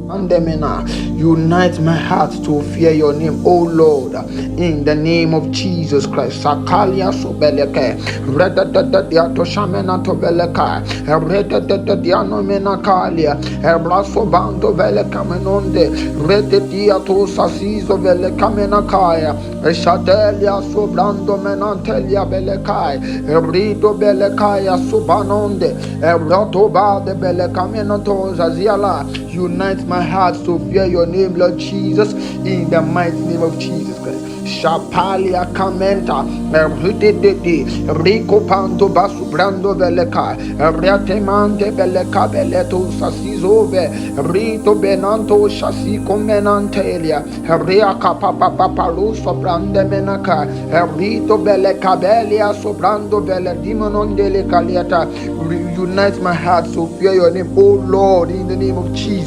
Unite my heart to fear your name, O Lord, in the name of Jesus Christ. Sakalia sobeleke, reda da diato shamena to beleka, reda da diano menakalia, ebraso bando veleka menonde, reda diato sasizo veleka menakaya, eshadelia sobrando menantelia belekai, ebrito belekaya subanonde, ebrato bade beleka menanto zaziala. Unite my heart to fear your name, Lord Jesus, in the mighty name of Jesus Christ. Shapalia Kamenta, Rico Panto Basubrando Veleka, Riatemante Beleka Beleto Sasizove, Rito Benanto Shasi Comenantelia, Riaka Papa Papalu Sobrande Menaka, Rito Beleka Belia Sobrando Veledimonon Delicaliata. Unite my heart to fear your name, oh Lord, in the name of Jesus.